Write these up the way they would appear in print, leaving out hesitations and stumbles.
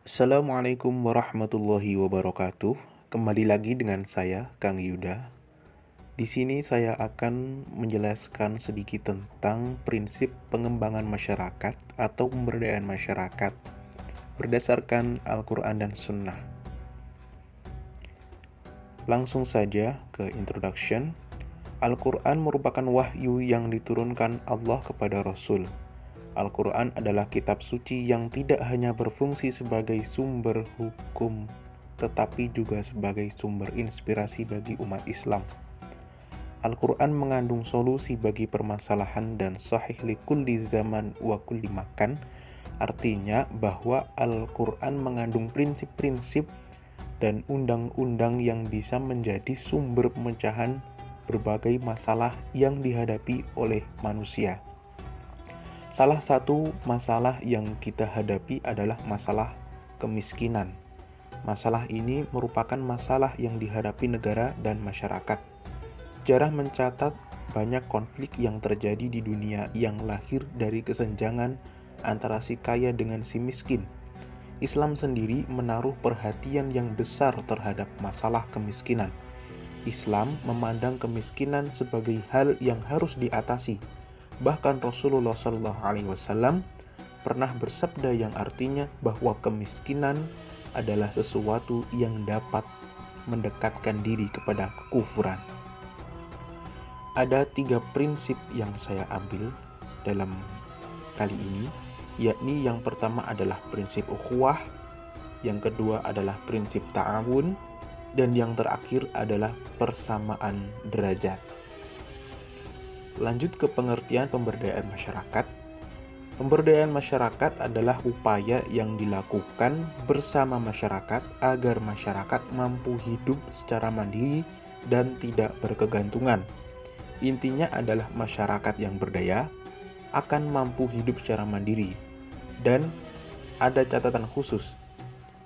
Assalamualaikum warahmatullahi wabarakatuh. Kembali lagi dengan saya, Kang Yuda. Di sini saya akan menjelaskan sedikit tentang prinsip pengembangan masyarakat atau pemberdayaan masyarakat berdasarkan Al-Quran dan Sunnah. Langsung saja ke introduction. Al-Quran merupakan wahyu yang diturunkan Allah kepada Rasul. Al-Quran adalah kitab suci yang tidak hanya berfungsi sebagai sumber hukum, tetapi juga sebagai sumber inspirasi bagi umat Islam. Al-Quran mengandung solusi bagi permasalahan dan sahih likulli zaman wa kulli makan. Artinya bahwa Al-Quran mengandung prinsip-prinsip dan undang-undang yang bisa menjadi sumber pemecahan berbagai masalah yang dihadapi oleh manusia. Salah satu masalah yang kita hadapi adalah masalah kemiskinan. Masalah ini merupakan masalah yang dihadapi negara dan masyarakat. Sejarah mencatat banyak konflik yang terjadi di dunia yang lahir dari kesenjangan antara si kaya dengan si miskin. Islam sendiri menaruh perhatian yang besar terhadap masalah kemiskinan. Islam memandang kemiskinan sebagai hal yang harus diatasi. Bahkan Rasulullah SAW pernah bersabda yang artinya bahwa kemiskinan adalah sesuatu yang dapat mendekatkan diri kepada kekufuran. Ada 3 prinsip yang saya ambil dalam kali ini, yakni yang pertama adalah prinsip ukhuwah, yang kedua adalah prinsip ta'awun, dan yang terakhir adalah persamaan derajat. Lanjut ke pengertian pemberdayaan masyarakat. Pemberdayaan masyarakat adalah upaya yang dilakukan bersama masyarakat agar masyarakat mampu hidup secara mandiri dan tidak berkegantungan. Intinya adalah masyarakat yang berdaya akan mampu hidup secara mandiri. Dan ada catatan khusus,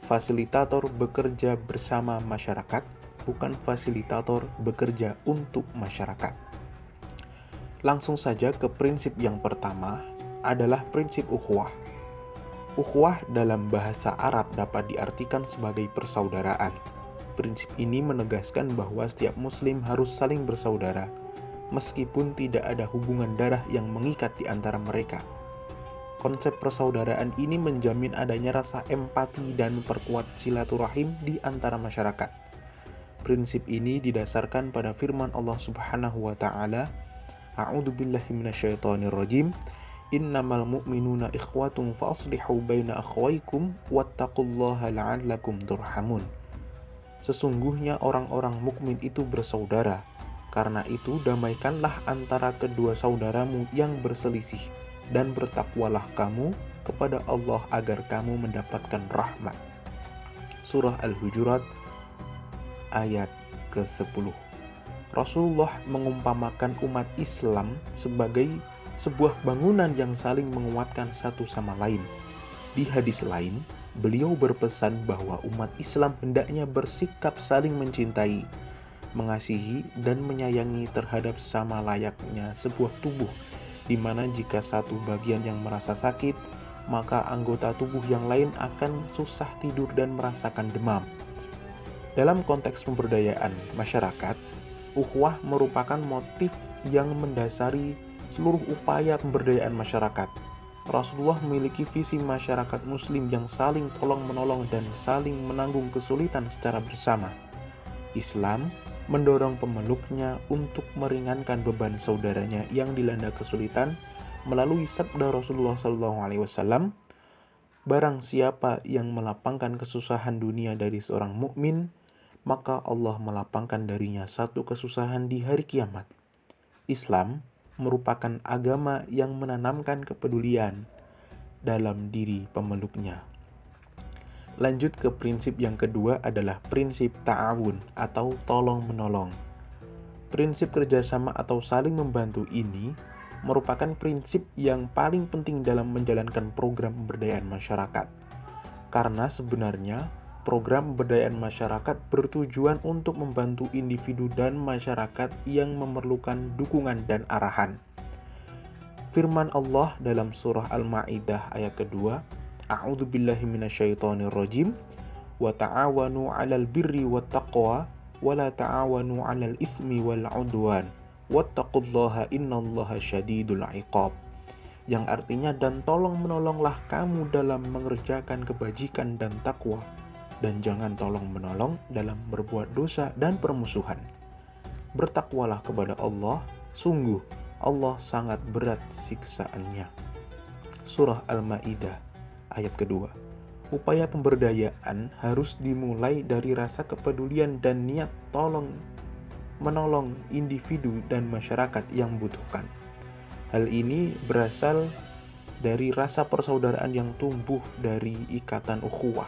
fasilitator bekerja bersama masyarakat, bukan fasilitator bekerja untuk masyarakat. Langsung saja ke prinsip yang pertama adalah prinsip ukhuwah. Ukhuwah dalam bahasa Arab dapat diartikan sebagai persaudaraan. Prinsip ini menegaskan bahwa setiap muslim harus saling bersaudara, meskipun tidak ada hubungan darah yang mengikat di antara mereka. Konsep persaudaraan ini menjamin adanya rasa empati dan memperkuat silaturahim di antara masyarakat. Prinsip ini didasarkan pada firman Allah Subhanahu wa taala, A'udzubillahi minasyaitonirrajim. Innamal mu'minuna ikhwatun fa aslihu baina akhwaykum wattaqullaha la'allakum turhamun. Sesungguhnya orang-orang mukmin itu bersaudara. Karena itu damaikanlah antara kedua saudaramu yang berselisih dan bertakwalah kamu kepada Allah agar kamu mendapatkan rahmat. Surah Al-Hujurat ayat ke-10. Rasulullah mengumpamakan umat Islam sebagai sebuah bangunan yang saling menguatkan satu sama lain. Di hadis lain, beliau berpesan bahwa umat Islam hendaknya bersikap saling mencintai, mengasihi, dan menyayangi terhadap sama layaknya sebuah tubuh, di mana jika satu bagian yang merasa sakit, maka anggota tubuh yang lain akan susah tidur dan merasakan demam. Dalam konteks pemberdayaan masyarakat, ukhuwah merupakan motif yang mendasari seluruh upaya pemberdayaan masyarakat. Rasulullah memiliki visi masyarakat muslim yang saling tolong-menolong dan saling menanggung kesulitan secara bersama. Islam mendorong pemeluknya untuk meringankan beban saudaranya yang dilanda kesulitan melalui sabda Rasulullah SAW, barang siapa yang melapangkan kesusahan dunia dari seorang mukmin, maka Allah melapangkan darinya satu kesusahan di hari kiamat. Islam merupakan agama yang menanamkan kepedulian dalam diri pemeluknya. Lanjut ke prinsip yang kedua adalah prinsip ta'awun atau tolong-menolong. Prinsip kerjasama atau saling membantu ini merupakan prinsip yang paling penting dalam menjalankan program pemberdayaan masyarakat. Karena sebenarnya program pemberdayaan masyarakat bertujuan untuk membantu individu dan masyarakat yang memerlukan dukungan dan arahan. Firman Allah dalam surah Al-Ma'idah ayat kedua, A'udzubillahi minasyaitonirrajim. Wa ta'awanu 'alal birri wattaqwa wa la ta'awanu 'alal itsmi wal 'udwan. Wattaqullaha innallaha syadidul 'iqab. Yang artinya, dan tolong menolonglah kamu dalam mengerjakan kebajikan dan takwa, dan jangan tolong menolong dalam berbuat dosa dan permusuhan. Bertakwalah kepada Allah, sungguh Allah sangat berat siksaannya. Surah Al-Maidah ayat kedua. Upaya pemberdayaan harus dimulai dari rasa kepedulian dan niat menolong individu dan masyarakat yang membutuhkan. Hal ini berasal dari rasa persaudaraan yang tumbuh dari ikatan ukhuwah.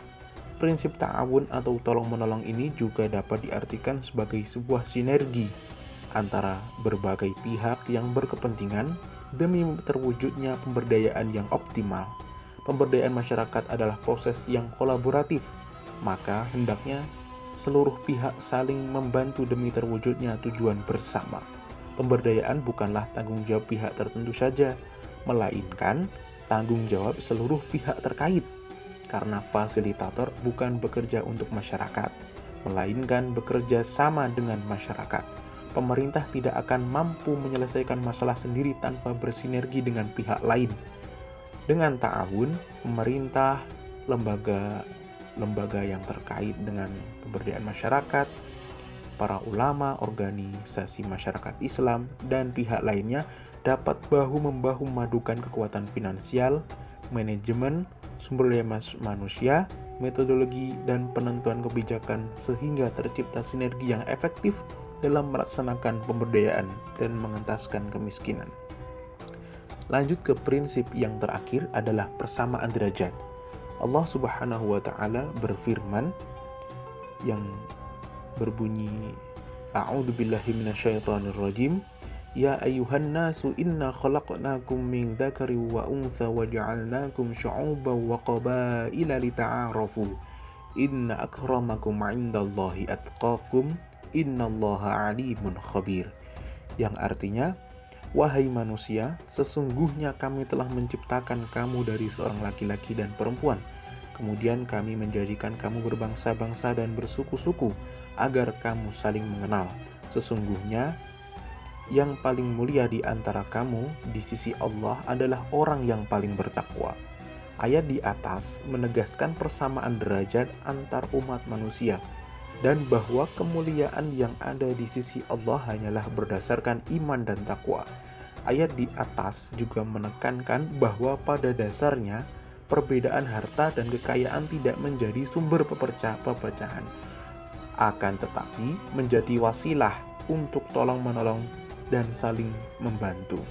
Prinsip ta'awun atau tolong-menolong ini juga dapat diartikan sebagai sebuah sinergi antara berbagai pihak yang berkepentingan demi terwujudnya pemberdayaan yang optimal. Pemberdayaan masyarakat adalah proses yang kolaboratif, maka hendaknya seluruh pihak saling membantu demi terwujudnya tujuan bersama. Pemberdayaan bukanlah tanggung jawab pihak tertentu saja, melainkan tanggung jawab seluruh pihak terkait. Karena fasilitator bukan bekerja untuk masyarakat, melainkan bekerja sama dengan masyarakat. Pemerintah tidak akan mampu menyelesaikan masalah sendiri tanpa bersinergi dengan pihak lain. Dengan ta'awun, pemerintah, lembaga yang terkait dengan pemberdayaan masyarakat, para ulama, organisasi masyarakat Islam, dan pihak lainnya dapat bahu-membahu memadukan kekuatan finansial, manajemen, sumber daya manusia, metodologi, dan penentuan kebijakan sehingga tercipta sinergi yang efektif dalam melaksanakan pemberdayaan dan mengentaskan kemiskinan. Lanjut ke prinsip yang terakhir adalah persamaan derajat. Allah Subhanahu wa Ta'ala berfirman yang berbunyi, A'udzubillahi minasyaitonirrajim. Ya ayyuhan nasu inna khalaqnakum min dzakari wa untha wa ja'alnakum syu'uban wa qabaila lita'arafu. Inna akramakum 'indallahi atqakum. Innallaha 'alimun khabir. Yang artinya, wahai manusia, sesungguhnya kami telah menciptakan kamu dari seorang laki-laki dan perempuan. Kemudian kami menjadikan kamu berbangsa-bangsa dan bersuku-suku agar kamu saling mengenal. Sesungguhnya yang paling mulia di antara kamu di sisi Allah adalah orang yang paling bertakwa. Ayat di atas menegaskan persamaan derajat antar umat manusia dan bahwa kemuliaan yang ada di sisi Allah hanyalah berdasarkan iman dan takwa. Ayat di atas juga menekankan bahwa pada dasarnya perbedaan harta dan kekayaan tidak menjadi sumber pepecahan, akan tetapi menjadi wasilah untuk tolong-menolong dan saling membantu.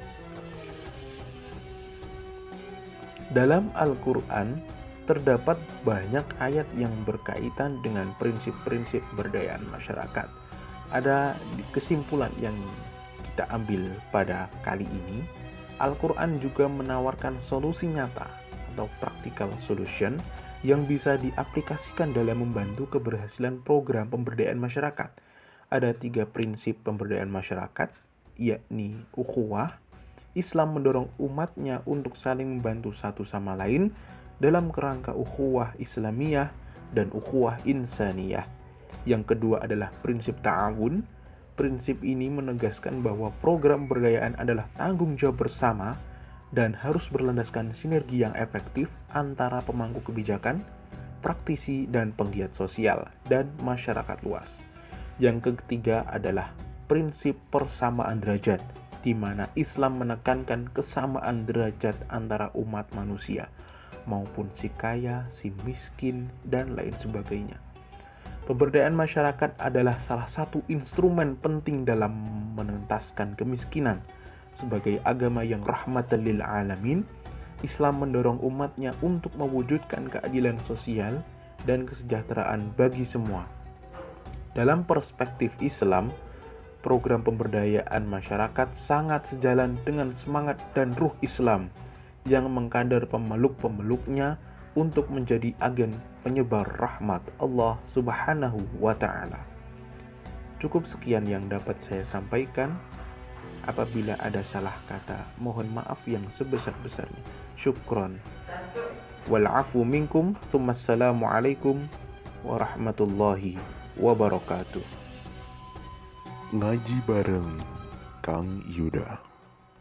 Dalam Al-Quran terdapat banyak ayat yang berkaitan dengan prinsip-prinsip pemberdayaan masyarakat. Ada kesimpulan yang kita ambil pada kali ini. Al-Quran juga menawarkan solusi nyata atau practical solution yang bisa diaplikasikan dalam membantu keberhasilan program pemberdayaan masyarakat. Ada 3 prinsip pemberdayaan masyarakat, yakni ukhuwah. Islam mendorong umatnya untuk saling membantu satu sama lain dalam kerangka ukhuwah Islamiyah dan ukhuwah insaniyah. Yang kedua adalah prinsip ta'awun. Prinsip ini menegaskan bahwa program pemberdayaan adalah tanggung jawab bersama dan harus berlandaskan sinergi yang efektif antara pemangku kebijakan, praktisi, dan penggiat sosial, dan masyarakat luas. Yang ketiga adalah prinsip persamaan derajat, di mana Islam menekankan kesamaan derajat antara umat manusia, maupun si kaya, si miskin, dan lain sebagainya. Pemberdayaan masyarakat adalah salah satu instrumen penting dalam menuntaskan kemiskinan. Sebagai agama yang rahmatan lil alamin, Islam mendorong umatnya untuk mewujudkan keadilan sosial dan kesejahteraan bagi semua. Dalam perspektif Islam, program pemberdayaan masyarakat sangat sejalan dengan semangat dan ruh Islam yang mengkadar pemeluk-pemeluknya untuk menjadi agen penyebar rahmat Allah Subhanahu wa Ta'ala. Cukup sekian yang dapat saya sampaikan. Apabila ada salah kata, mohon maaf yang sebesar-besarnya. Syukron. wal afu minkum. Tsummassalamu alaikum warahmatullahi wabarakatuh. Ngaji bareng Kang Yuda.